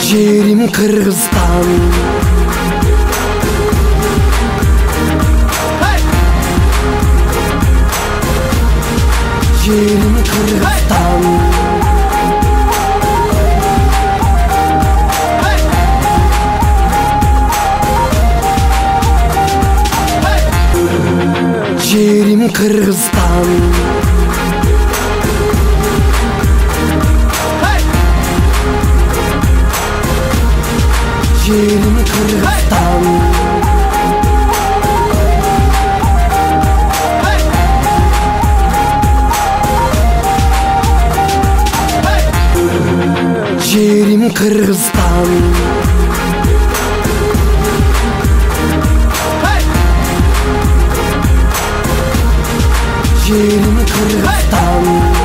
Жерім Қырғызстан. Жерім Қырғызстан. Жерім Қырғызстан. Жерім Қырғызстан. Жерім Қырғызстан. Жерім Қырғызстан.